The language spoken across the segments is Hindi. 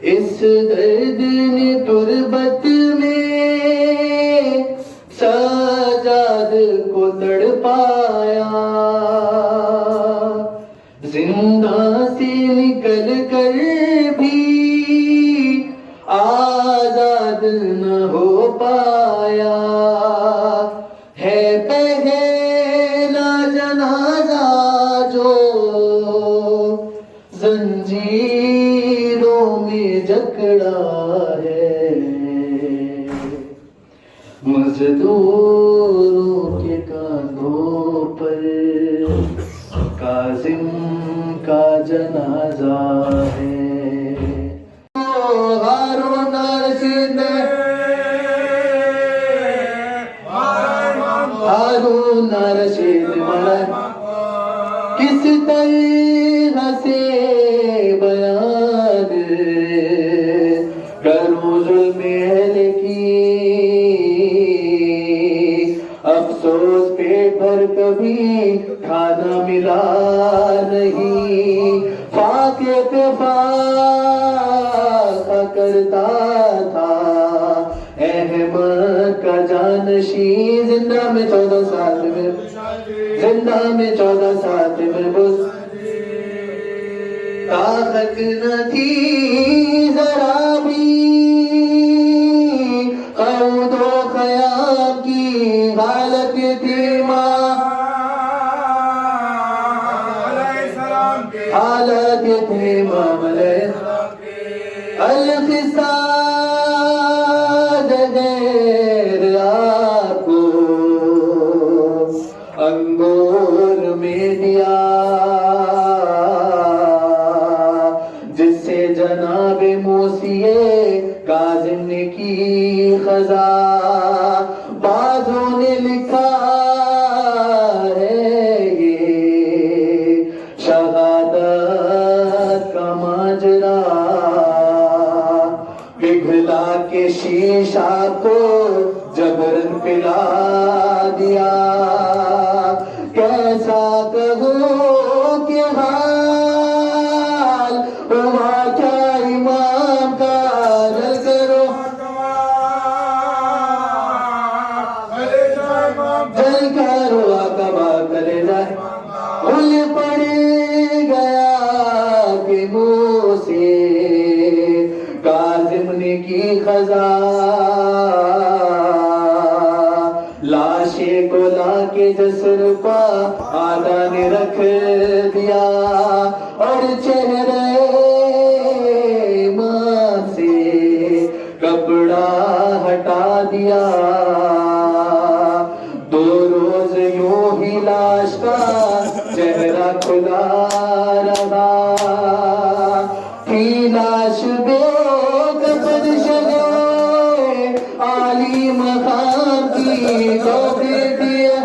इस दर्द ने तुरबत में सजाद को तड़पाया, जिंदा से निकल कर भी आजाद न हो पाया। है पहला जनाजा जो जंजीरों में जकड़ा है, मजदूरों के कांधों पर काजिम का जनाजा है। हारून रशीद, हारून रशीद किस तरह से बयान करूं जुल्म अहल की, अफसोस पेट भर कभी खाना मिला नहीं। फाके पे फाका करता था अहमद का जानशी, जिंदा में 14 साल में, जिंदा में 14 साल में बस ताकत न थी जरा भी क़ौदो क़याम की हालत थी माँ, हालत थी मामले अलखिसाद गैर आपको अंगूर में दिया, जिससे जनाबे मूसिए काजिम ने की खजा। बाजों ने लिखा है ये शहादत का माजरा, पिघला के शीशा को जबरन पिला दिया। कैसा कहूँ कि हाल हुआ क्या इमाम का, जल करो जल करो आकबा करे जाए। उल पड़ गया कि मुँह से काजिम ने की खजा, लाशे को ला के जसर पा आदा ने रख दिया और चेहरे ईमान से कपड़ा हटा दिया। 2 रोज यूं ही लाश का चेहरा खुला रहा, थी लाश बेकफन शगे आली मकाम की तौफीक दिया,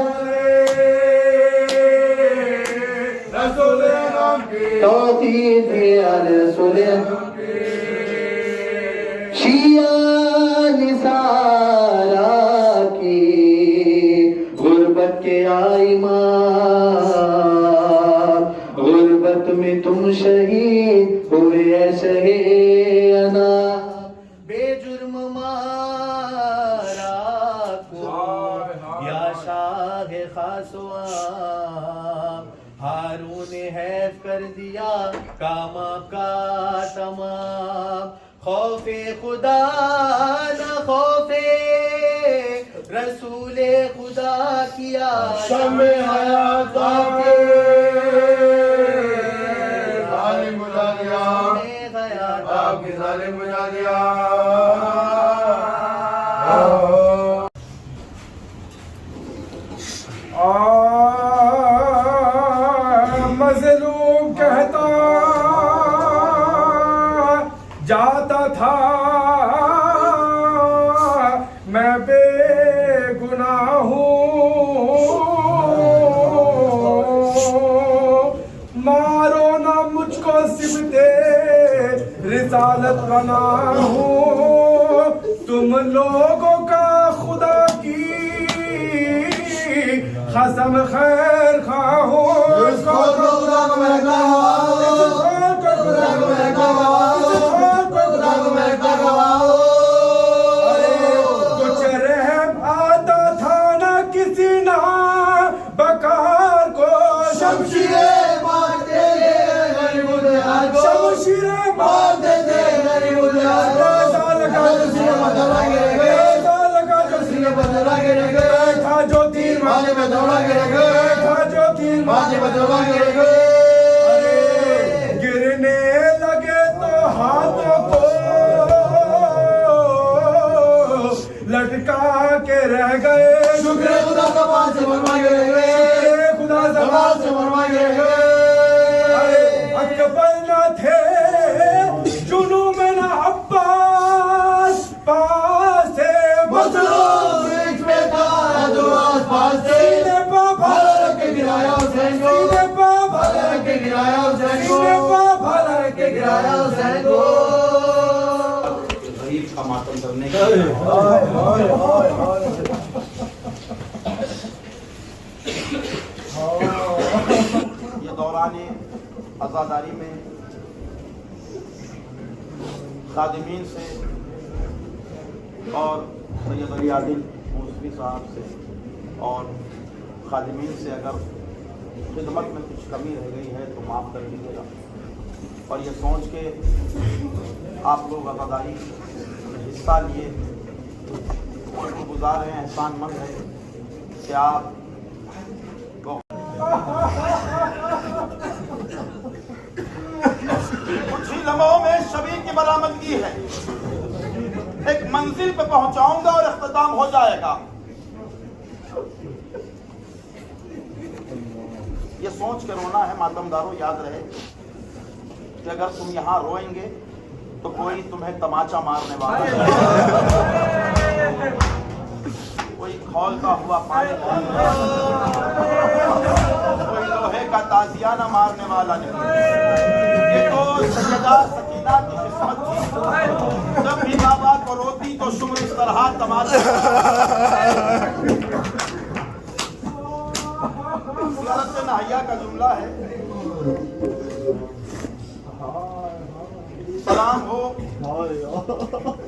तौफीक दिया रसूल शिया निसारा की गुर्बत के आई मां, गुर्बत में तुम शहीद हुए शहे अना। बेजुर्म मारा को या शाह खासवा, हारून हैफ कर दिया कामा का तमाम। खौफे खुदा न खौफे रसूले खुदा किया शमे हयात के जालिम बुझा दिया, आपके जालिम बुझा दिया। मज़लूम कहता जाता था मैं बेगुनाह हूँ, मारो ना मुझको सिमते रिसालत बना हूँ। तुम लोगों का खुदा की कसम खैर खाओ, कुछ रहम आता था ना किसी ना बकार को, शमशीरे मारते शमशीरे मारते था जो तीर मारने में दौड़ा था जो तीर मारने में दौड़ा गिरने लगे तो हाथों को लटका के रह गए। शुक्र खुदा का पास से मरवा के रह गए, खुदा का पास से मरवा के रह गए। अकबर ना थे जुनू में ना अब्बास, पास से मजलूम बीच में था जो आसपास से, सीने पा भाला रख के गिराया हुसैन को, सीने पा भाला रख के गिराया हुसैन को, सीने पा भाला रख के गिराया हुसैन को। गरीब का मातम करने ये दौरान आज़ादारी में खादिमीन से और सैयद अली आदिल मौसवी साहब से और खादिमीन से अगर खिदमत में कुछ कमी रह गई है तो माफ़ कर दीजिएगा। और ये सोच के आप लोग आज़ादारी में हिस्सा लिए गुजार हैं, एहसानमंद हैं कि आप कुछ ही लम्हों में शबीर की बरामदगी है। एक मंजिल पे पहुंचाऊंगा और इख्तिताम हो जाएगा। ये सोच के रोना है मातमदारों, याद रहे कि अगर तुम यहां रोएंगे तो कोई तुम्हें तमाचा मारने वाला नहीं, कोई खौलता हुआ पानी, कोई लोहे का ताजियाना मारने वाला नहीं। ये तो सैयदा सकीना की किस्मत थी, जब भी बाबा को रोती तो शुक्र इस तरह तमाचा। सियारत नहैया का जुमला है, सलाम हो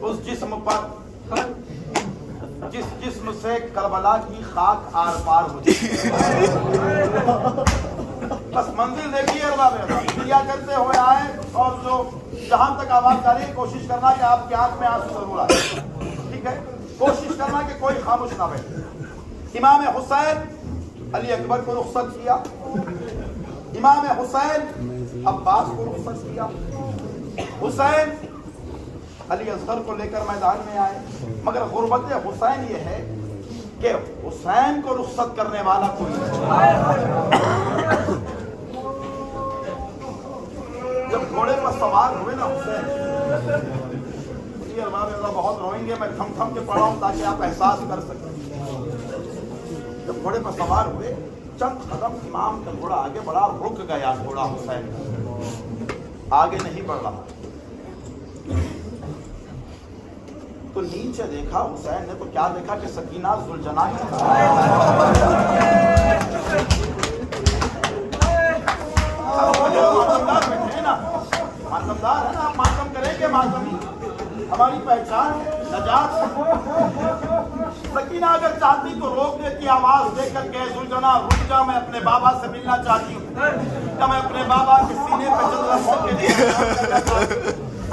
उस जिस्म पर जिस जिस्म से करबला की खाक आर पार हो जाए। बस मंजिल देखिए क्रिया करते हुए आए और जो जहां तक आवाज जा रही है कोशिश करना कि आपकी आंख में आंसू जरूर आए, ठीक है। कोशिश करना कि कोई खामोश ना बैठे। इमाम हुसैन अली अकबर को रुखसत किया, इमाम हुसैन अब्बास को रुखसत किया, हुसैन अली असगर को लेकर मैदान में आए। मगर गुर्बत हुसैन ये है कि हुसैन को रुखसत करने वाला कोई नहीं। जब घोड़े पर सवार हुए ना हुसैन, बहुत रोएंगे, मैं थम थम के पढ़ा हूं ताकि आप एहसास कर सकें। जब घोड़े पर सवार हुए, चंद कदम इमाम का घोड़ा आगे बढ़ा, रुक गया घोड़ा हुसैन, आगे नहीं बढ़ रहा। तो नीचे देखा हुसैन ने, तो क्या देखा कि सकीना जुलजना मातमदार बैठे ना, मातमदार है ना, आप मातम करेंगे, मातमी हमारी पहचान है, नजात है। सकीना अगर चाहती तो रोक देती, आवाज देकर के जुलजना रुक जा, मैं अपने बाबा से मिलना चाहती हूँ, या मैं अपने बाबा के सीने पे चंद्र के लिए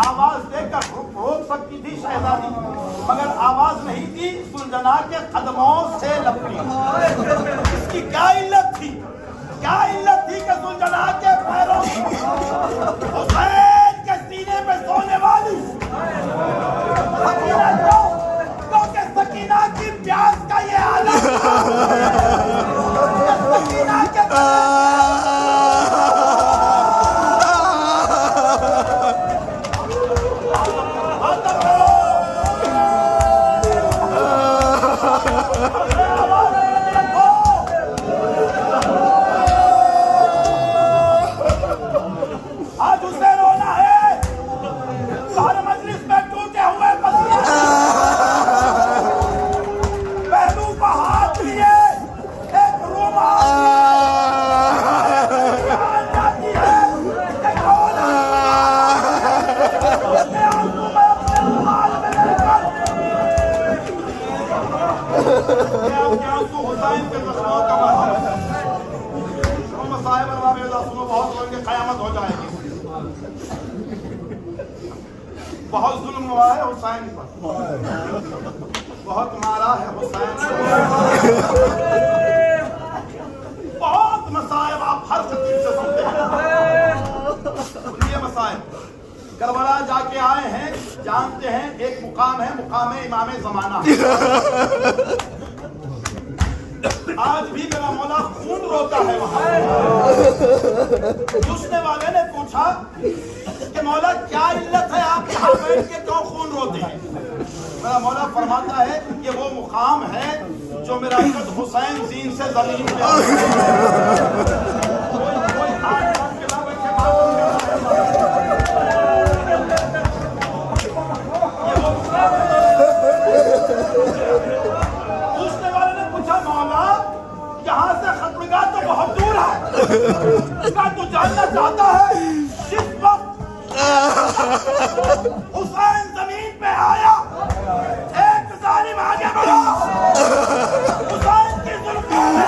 आवाज देकर रोक सकती थी शहजादी, मगर आवाज नहीं दी, सुलझना के कदमों से लपटी। इसकी क्या इल्लत थी, क्या इल्लत थी कि सुलझना के पैरों हुसैन के सीने पे सोने वाली सकीना, क्योंकि सकीना की प्यास का ये हालत, सकीना के कयामत हो जाएगी। बहुत जुल्म हुआ है हुसैन पर, बहुत मारा है हुसैन को, बहुत मसाइब आप हर खतीब से सुनते हैं। सुनिए मसाइब, करबला जाके आए हैं, जानते हैं एक मुकाम है, मुकाम इमाम जमाना। आज भी मेरा मौला खून रोता है वहां। पूछने वाले ने पूछा कि मौला क्या इल्लत है, आप यहाँ बैठ के क्यों खून रोते हैं? मेरा मौला फरमाता है कि वो मुकाम है जो मेरा कद हुसैन जीन से जमीन पे तो जानना चाहता है जिस वक्त हुसैन जमीन पे आया, एक जालिम आगे बढ़ा, हुसैन की जुल्फों में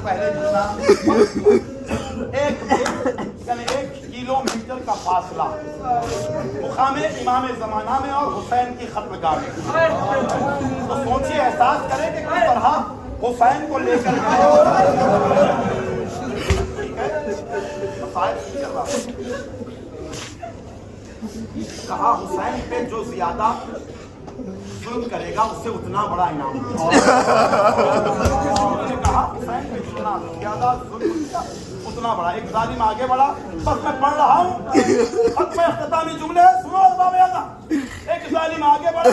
पहले जितना एक किलोमीटर का फासला मुकाम इमाम जमाना में और हुसैन की खत्मगाह में। तो सोचिए, एहसास करें कि किस तरह हुसैन को लेकर कहा हुसैन पे जो ज्यादा जुल्म करेगा उससे उतना बड़ा इनाम। उन्होंने कहा हुसैन पे जितना ज्यादा जुल्म किया उतना बड़ा। एक जालिम आगे बढ़ा, बस मैं पढ़ रहा हूँ, खत्म इख्तितामी जुमले सुनो बाबा। एक जालिम आगे बढ़ा,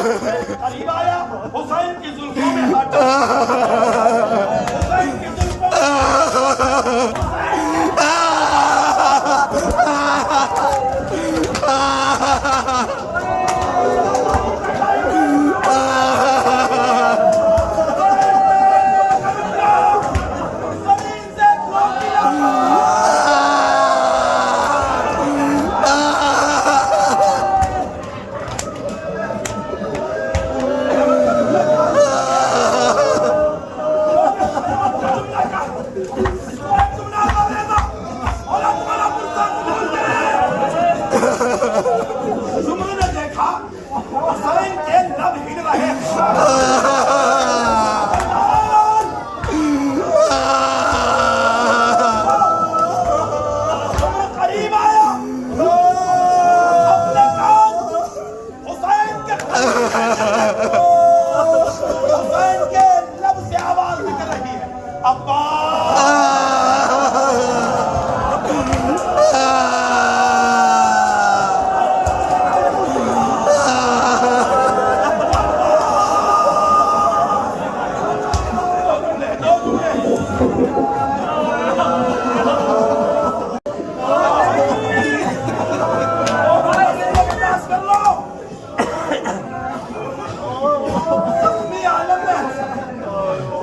करीब आया, हुसैन की जुल्फों में हाथ, हुसैन की जुल्फों में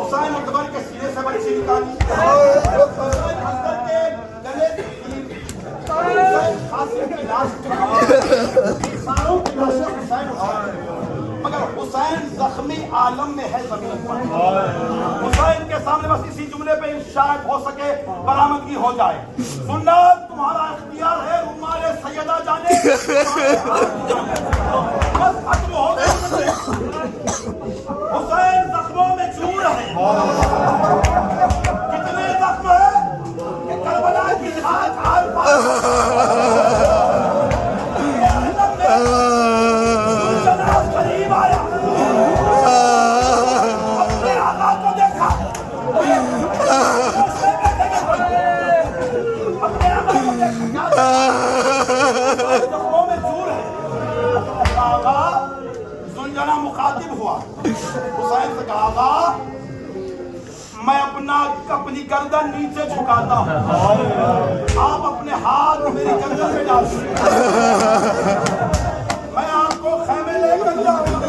हुसैन अकबर के सीने से बड़ी सी निकाली, हुसैन असगर के गले की कील, हुसैन कासिम की लाश सारों की लाशें हुसैन मगर हुसैन जख्मी आलम में है जमीन पर। हुसैन के सामने बस इसी जुमले पे शायद हो सके बरामदगी हो जाए। सुनना तुम्हारा इख्तियार है, रुमाले सैयदा जाने बस खत्म हो गया। हुसैन जख्मों में चूर है, कितने जख्म है कि करबला की खाक हाल करीब आया, अपने आका को देखा, अपने आका को देखा, जख्मों में चूर है। आका सुलझना मुखातिब हुआ, हुसैन से कहा मैं अपनी गर्दन नीचे झुकाता हूँ, आप अपने हाथ मेरी गर्दन में डाल दीजिए, मैं आपको खेमे लेकर जाऊंगा।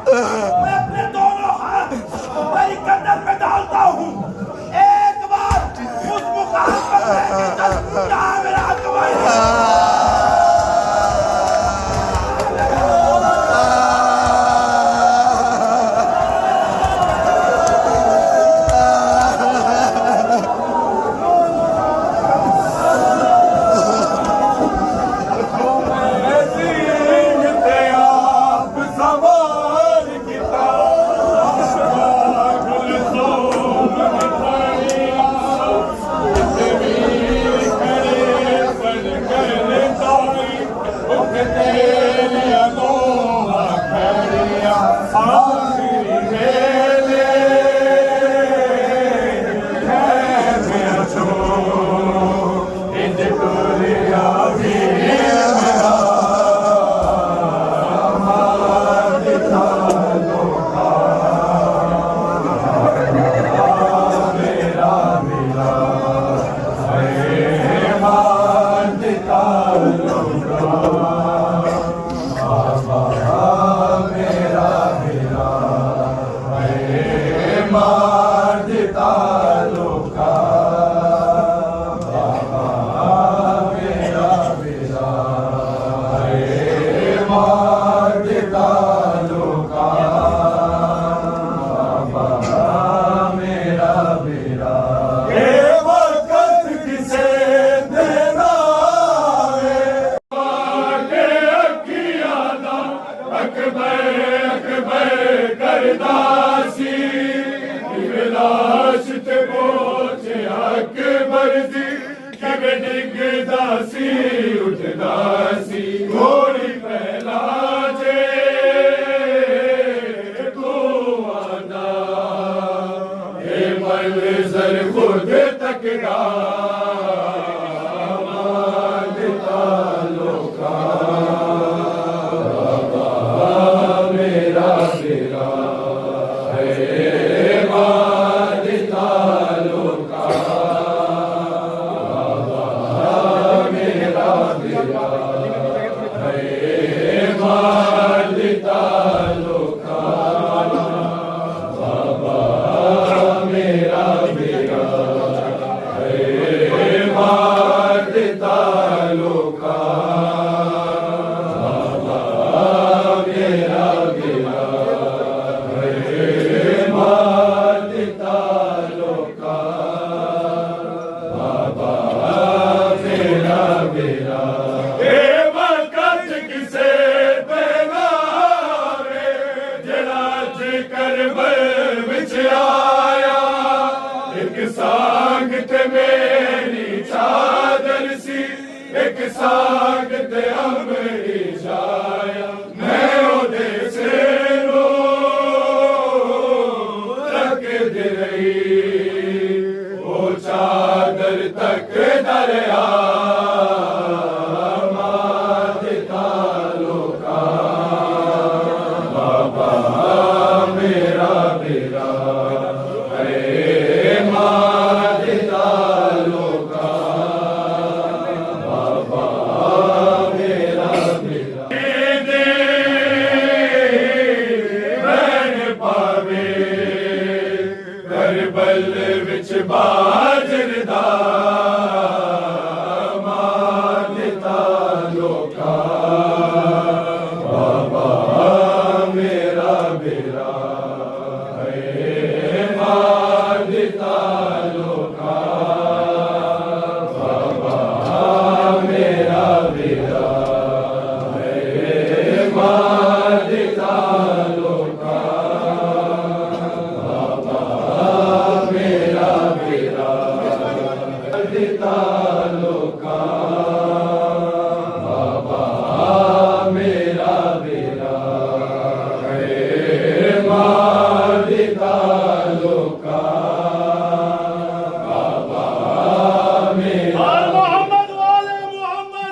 मैं अपने दोनों हाथ तेरी गर्दन में डालता हूँ, एक बार उस मुकाम पर जहाँ मेरा अकबर मेरा आया एक सांगत मेरी चादर सी एक सांगत अमरी जाया मैं ओदे सेनो रख दे रही ओ चादर तक दरिया करबल विच बाजर दा मारता लोका बाबा मेरा बेरा है मारता लोका बाबा मेरा बेरा है मारता लोका दिता लोका बाबा मेरा बेरा है मार दिता लोका बाबा मेरा मोहम्मद वाले मोहम्मद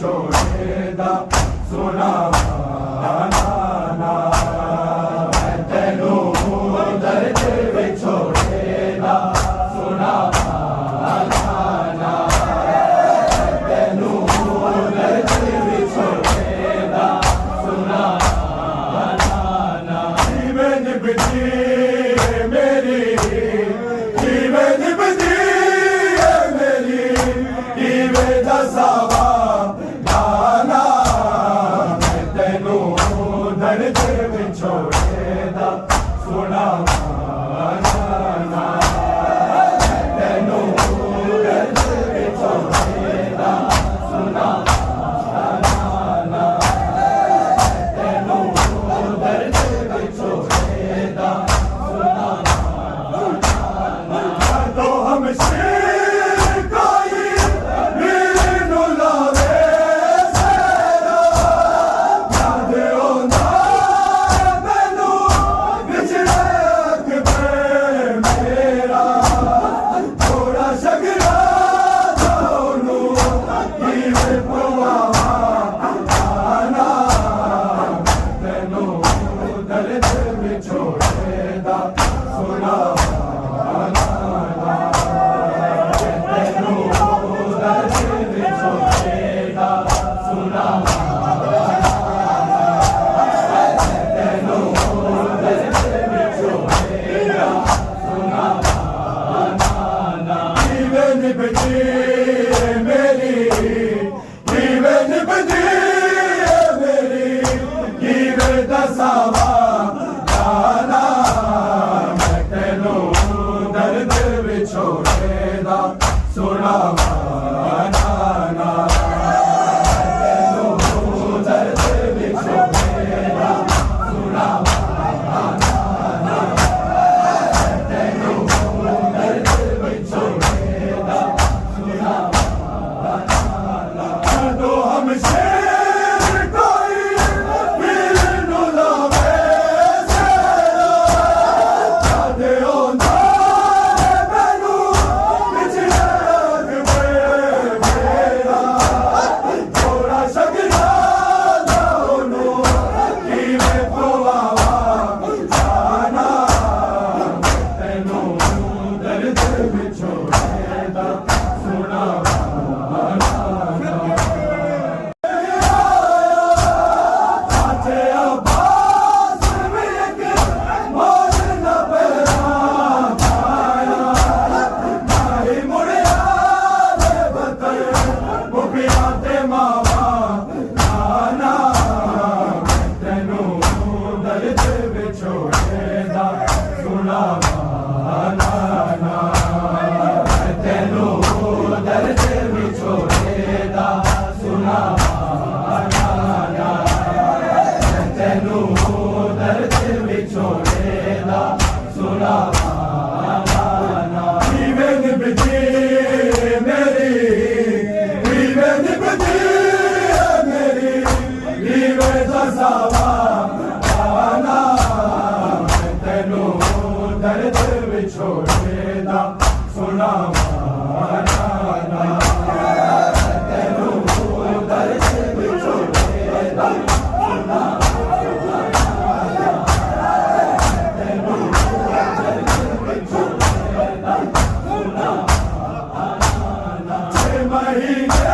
विछोड़ेदा सोना तेनू दर्द विछोड़ेदा सोना तेनू दर्द विछोड़ेदा सोना जीवन निभदी मेरी जीवन निभदी मेरी जीवे दसावा गाना मैं तेनू दर्द विछोड़ेदा सोना तेनू दर्द विछोड़ेदा सोना तेनू दर्द विछोड़ेदा सोना तो हम शेर कोई मीनू लावे सेरा याद होंदा मैनू विछड़े अकबर मेरा थोड़ा शगरा दोनू कीवे पवावा आना तेनू दर्द विछोड़ेदा सोना छोड़ेदा सोना दर्द विछोड़ेदा सोना दर्द विछोड़ेदा सोना तो हम शेर कोई मीनू लावे सेरा याद होंदा छोड़ेदा सोना महीने